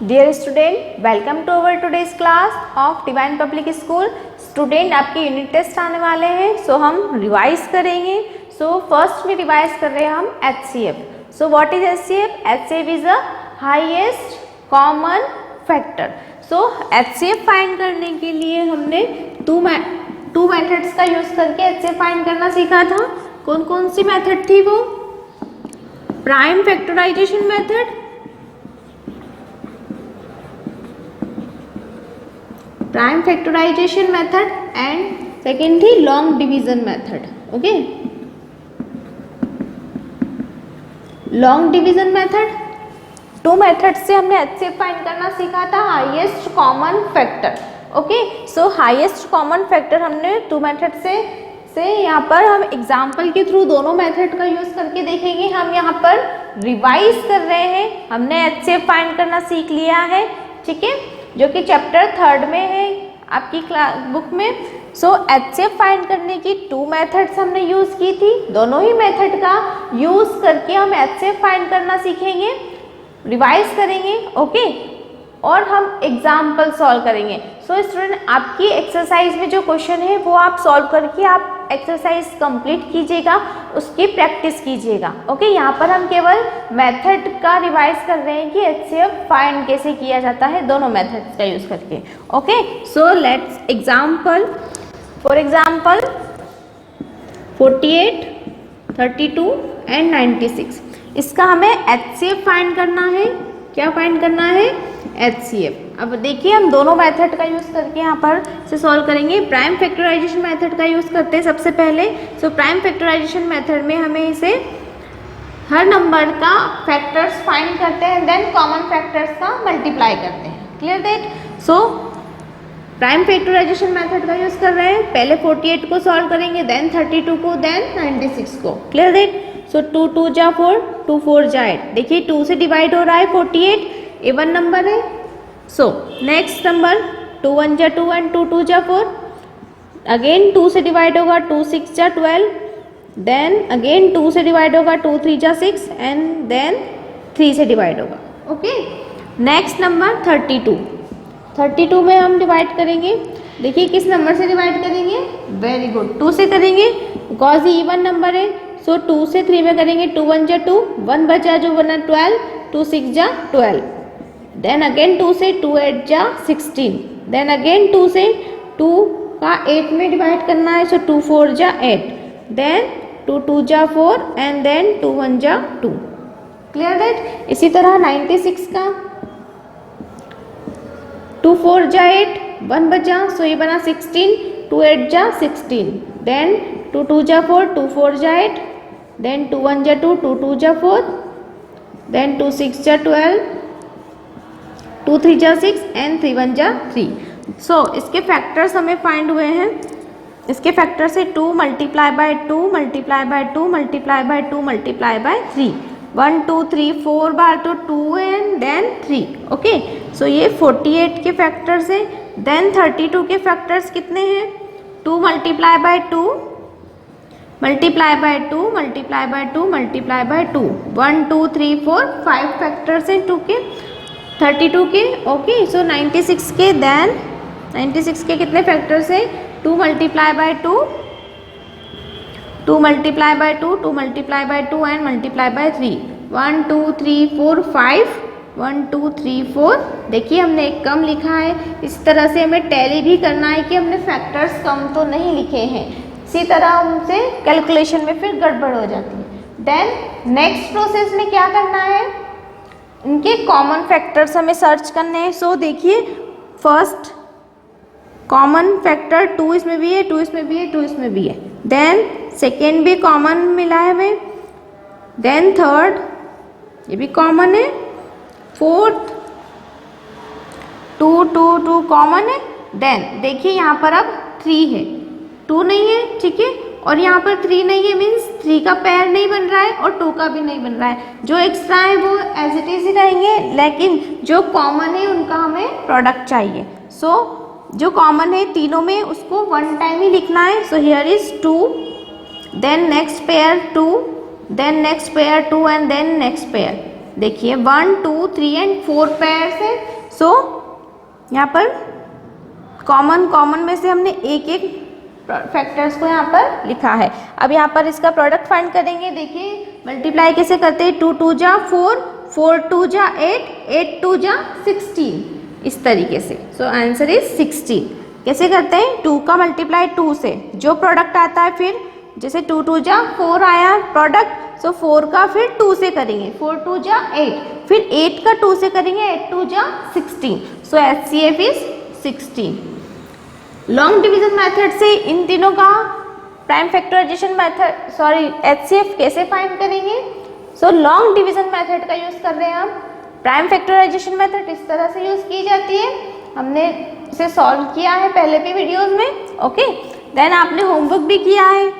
Dear student, welcome to our today's class of Divine Public School. Student, आपके unit test आने वाले हैं, सो हम रिवाइज करेंगे। सो फर्स्ट में रिवाइज कर रहे हैं हम HCF। So what is HCF? HCF is a highest common factor. So HCF find करने के लिए हमने टू मेथड्स का यूज करके HCF फाइंड करना सीखा था। कौन कौन सी मेथड थी वो? Prime factorisation method, prime factorisation method and second थी long division method. Okay, long division method, two method से हमने HCF फाइंड करना सीखा था, highest common factor. Okay, so highest common factor हमने टू मेथड से यहाँ पर हम एग्जाम्पल के थ्रू दोनों मेथड का यूज करके देखेंगे। हम यहाँ पर रिवाइज कर रहे हैं, हमने HCF फाइंड करना सीख लिया है, ठीक है, जो कि चैप्टर 3 में है आपकी क्लास बुक में। सो HCF फाइंड करने की टू मेथड्स हमने यूज़ की थी, दोनों ही मेथड का यूज़ करके हम HCF फाइंड करना सीखेंगे, रिवाइज करेंगे। ओके, और हम एग्जाम्पल सॉल्व करेंगे। सो स्टूडेंट, आपकी एक्सरसाइज में जो क्वेश्चन है वो आप सॉल्व करके आप एक्सरसाइज कंप्लीट कीजिएगा, उसकी प्रैक्टिस कीजिएगा। ओके, यहाँ पर हम केवल मेथड का रिवाइज कर रहे हैं कि HCF फाइंड कैसे किया जाता है दोनों मेथड्स का यूज करके। Okay, so let's example. For example 48, 32 and 96, इसका हमें HCF फाइंड करना है। क्या फाइंड करना है? HCF। अब देखिए, हम दोनों मेथड का यूज़ करके यहाँ पर से सॉल्व करेंगे। प्राइम फैक्टराइजेशन मेथड का यूज़ करते हैं सबसे पहले। सो प्राइम फैक्टराइजेशन मेथड में हमें इसे हर नंबर का फैक्टर्स फाइंड करते हैं, देन कॉमन फैक्टर्स का मल्टीप्लाई करते हैं। Clear that? So prime factorisation method का यूज़ कर रहे हैं। पहले 48 को सॉल्व करेंगे, देन 32 को, देन 96 को। Clear that? सो 2 2 जा 4, 2 4 जा 8। देखिए 2 से डिवाइड हो रहा है 48, इवन नंबर है। सो नेक्स्ट नंबर 2 1 जा 2 एंड 2 2 जा 4। अगेन 2 से डिवाइड होगा, 2 6 जा 12, देन अगेन 2 से डिवाइड होगा, 2 3 जा 6 एंड देन 3 से डिवाइड होगा। Okay, next number 32। 32 में हम डिवाइड करेंगे। देखिए किस नंबर से डिवाइड करेंगे? वेरी गुड, 2 से करेंगे, बिकॉज ये इवन नंबर है। सो 2 से 3 में करेंगे, 2 1 जा 2, 1 बचा जो बना 12, 2 6 जा 12, देन अगेन 2 से 2 8 जा 16, देन अगेन 2 से 2 का 8 में डिवाइड करना है। सो 2 4 जा 8, देन 2 2 जा 4 एंड देन 2 1 जा 2। Clear that? इसी तरह 96 का 2 4 जा 8, 1 बचा, सो ये बना 16, 2 8 जा 16, देन 2 2 जा 4, 2 4 जा 8, देन 2 1 जा 2, 2 2 जा 4, देन 2 6 जा 12, 2 3 जा 6 एंड 3 1 जा 3। सो इसके फैक्टर्स हमें फाइंड हुए हैं। इसके फैक्टर से 2 multiply by 2 multiply by 2 multiply by 2 multiply by 3, 1 2 3 4 बार तो 2 एंड देन 3। ओके, सो ये 48 के फैक्टर्स हैं। देन 32 के फैक्टर्स कितने हैं? 2 multiply by 2 multiply by 2 multiply by 2 multiply by 2, 1 2 3 4 5 factors हैं 2 के, 32 के। ओके, सो 96 के, देन 96 के कितने फैक्टर्स हैं? 2 multiply by 2, 2 multiply by 2, 2 multiply by 2 and multiply by 3, 1 2 3 4 5, 1 2 3 4। देखिए हमने एक कम लिखा है। इस तरह से हमें टैली भी करना है कि हमने फैक्टर्स कम तो नहीं लिखे हैं, इसी तरह हमसे कैलकुलेशन में फिर गड़बड़ हो जाती है। देन नेक्स्ट प्रोसेस में क्या करना है? इनके कॉमन फैक्टर्स हमें सर्च करने हैं। सो देखिए, फर्स्ट कॉमन फैक्टर 2 इसमें भी है, 2 इसमें भी है, 2 इसमें भी है, देन सेकेंड भी कॉमन मिला है हमें, देन थर्ड ये भी कॉमन है, फोर्थ 2 2 2 कॉमन है, देन देखिए यहाँ पर अब 3 है, 2 नहीं है, ठीक है, और यहाँ पर 3 नहीं है, मीन्स 3 का पेयर नहीं बन रहा है और 2 का भी नहीं बन रहा है। जो एक्स्ट्रा है वो एज इट इज ही रहेंगे, लेकिन जो कॉमन है उनका हमें प्रोडक्ट चाहिए। सो जो कॉमन है तीनों में उसको वन टाइम ही लिखना है। So here is 2, then next pair 2, then next pair 2 and then next pair. देखिए 1 2 3 एंड 4 पेयर्स है। सो यहाँ पर कॉमन में से हमने एक एक फैक्टर्स को यहाँ पर लिखा है। अब यहाँ पर इसका प्रोडक्ट फाइंड करेंगे। देखिए मल्टीप्लाई कैसे करते हैं, 2 2 जा 4, 4 2 जा 8, 8 2 जा 16, इस तरीके से। So answer is 16। कैसे करते हैं, 2 का मल्टीप्लाई 2 से, जो प्रोडक्ट आता है फिर जैसे 2 2 जा 4 आया प्रोडक्ट, सो 4 का फिर 2 से करेंगे, 4 2 जा 8, फिर 8 का 2 से करेंगे, 8 2 जा 16। सो HCF is 16। Long division method से इन तीनों का प्राइम फैक्टराइजेशन मेथड HCF कैसे फाइंड करेंगे। सो लॉन्ग डिवीजन मेथड का यूज कर रहे हैं हम। प्राइम फैक्टराइजेशन मेथड इस तरह से यूज की जाती है, हमने इसे सॉल्व किया है पहले भी वीडियोस में। ओके, देन आपने होमवर्क भी किया है।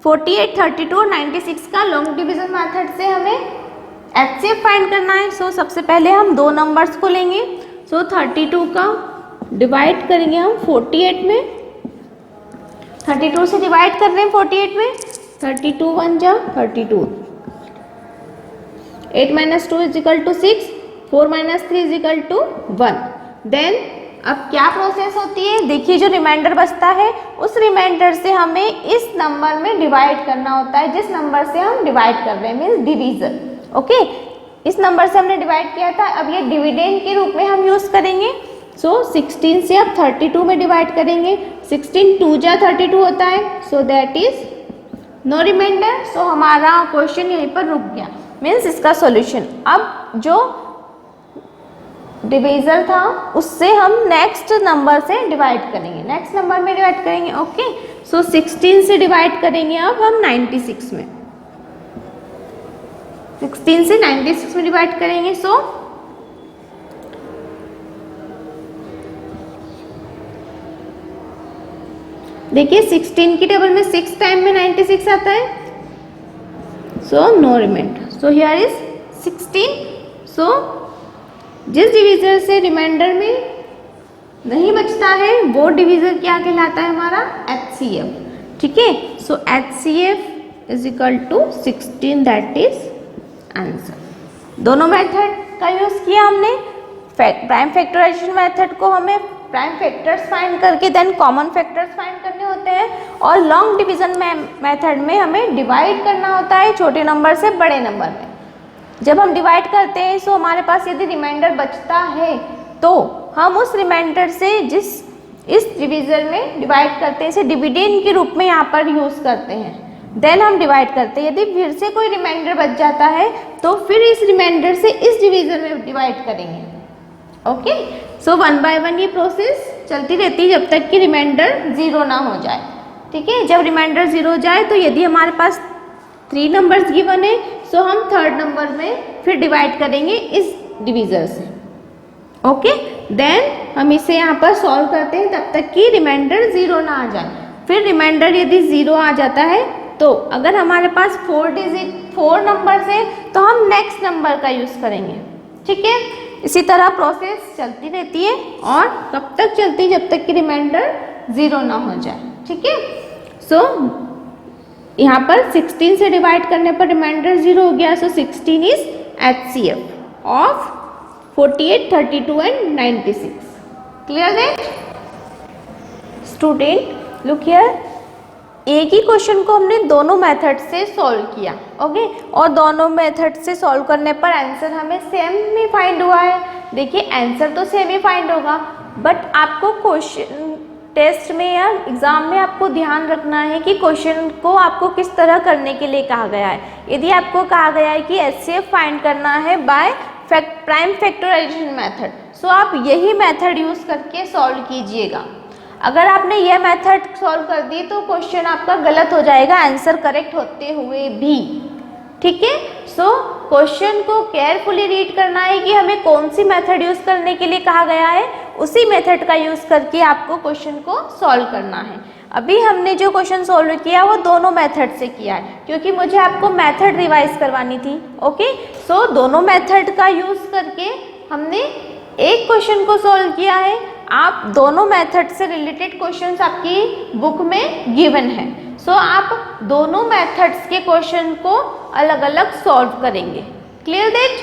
48, 32 और 96 का लॉन्ग डिवीजन मेथड से हमें HCF फाइंड करना है। सो सबसे पहले हम दो नंबर्स को लेंगे। सो 32 का डिवाइड करेंगे हम 48 में, 32 से डिवाइड कर रहे हैं 48 में, 32 1 जा 32, 8 - 2 = 6, 4 - 3 = 1। देन अब क्या प्रोसेस होती है, देखिए जो रिमाइंडर बचता है उस रिमाइंडर से हमें इस नंबर में डिवाइड करना होता है, जिस नंबर से हम डिवाइड कर रहे हैं, मीन्स डिवीजन। ओके, इस नंबर से हमने डिवाइड किया था, अब ये डिविडेंड के रूप में हम यूज करेंगे। सो 16 से अब 32 में डिवाइड करेंगे, 16 2 जा 32 होता है। So that is no reminder. सो हमारा क्वेश्चन यहीं पर रुक गया, मीन्स इसका सॉल्यूशन। अब जो डिवीजर था उससे हम नेक्स्ट नंबर से डिवाइड करेंगे, नेक्स्ट नंबर में डिवाइड करेंगे। ओके, सो 16 से डिवाइड करेंगे अब हम 96 में, 16 से 96 में डिवाइड करेंगे। सो देखिए 16 की टेबल में 6 टाइम में 96 आता है। So no reminder. So here is 16। So जिस डिवीजर से रिमाइंडर में नहीं बचता है वो डिवीजर क्या कहलाता है, हमारा HCF। ठीक है, so HCF is equal to 16, that is answer. दोनों मेथड का यूज किया हमने। प्राइम फैक्टराइजेशन मेथड को हमें प्राइम फैक्टर्स फाइंड करके देन कॉमन फैक्टर्स फाइंड करने होते हैं, और लॉन्ग डिवीजन मेथड में हमें डिवाइड करना होता है छोटे नंबर से बड़े नंबर में। जब हम डिवाइड करते हैं सो हमारे पास यदि रिमाइंडर बचता है तो हम उस रिमाइंडर से जिस इस डिवीजन में डिवाइड करते हैं, इसे डिविडेंड के रूप में यहाँ पर यूज करते हैं। देन हम डिवाइड करते हैं। यदि फिर से कोई रिमाइंडर बच जाता है तो फिर इस रिमाइंडर से इस डिवीजन में डिवाइड करेंगे। ओके, सो 1 बाय 1 ये प्रोसेस चलती रहती है जब तक कि रिमाइंडर 0 ना हो जाए। ठीक है, जब रिमाइंडर 0 हो जाए तो यदि हमारे पास 3 नंबर्स गिवन है सो हम थर्ड नंबर में फिर डिवाइड करेंगे इस डिवीजर से। ओके, देन हम इसे यहाँ पर सॉल्व करते हैं तब तक कि रिमाइंडर 0 ना आ जाए। फिर रिमाइंडर यदि 0 आ जाता है तो अगर हमारे पास 4 नंबर्स है तो हम नेक्स्ट नंबर का यूज करेंगे। ठीक है, इसी तरह प्रोसेस चलती रहती है और कब तक चलती है, जब तक कि रिमाइंडर 0 ना हो जाए। ठीक है, सो यहाँ पर 16 से डिवाइड करने पर रिमाइंडर 0 हो गया। सो 16 is HCF of 48, 32 and 96। Clear that student? Look here, एक ही क्वेश्चन को हमने दोनों मेथड से सॉल्व किया। ओके, और दोनों मेथड से सॉल्व करने पर आंसर हमें सेम ही फाइंड हुआ है। देखिए आंसर तो सेम ही फाइंड होगा, बट आपको क्वेश्चन टेस्ट में या एग्जाम में आपको ध्यान रखना है कि क्वेश्चन को आपको किस तरह करने के लिए कहा गया है। यदि आपको कहा गया है कि HCF फाइंड करना है बाय प्राइम फैक्टराइजेशन मेथड, सो आप यही मेथड यूज करके सॉल्व कीजिएगा। अगर आपने यह मेथड सॉल्व कर दी तो क्वेश्चन आपका गलत हो जाएगा आंसर करेक्ट होते हुए भी। ठीक है, सो क्वेश्चन को केयरफुली रीड करना है कि हमें कौन सी मेथड यूज करने के लिए कहा गया है, उसी मेथड का यूज करके आपको क्वेश्चन को सॉल्व करना है। अभी हमने जो क्वेश्चन सॉल्व किया वो दोनों मेथड से किया है क्योंकि मुझे आपको मेथड रिवाइज करवानी थी। ओके, सो दोनों मेथड का यूज करके हमने एक क्वेश्चन को सॉल्व किया है। आप दोनों मेथड से रिलेटेड क्वेश्चंस आपकी बुक में गिवन है, सो आप दोनों मेथड्स के क्वेश्चन को अलग अलग सॉल्व करेंगे। Clear that?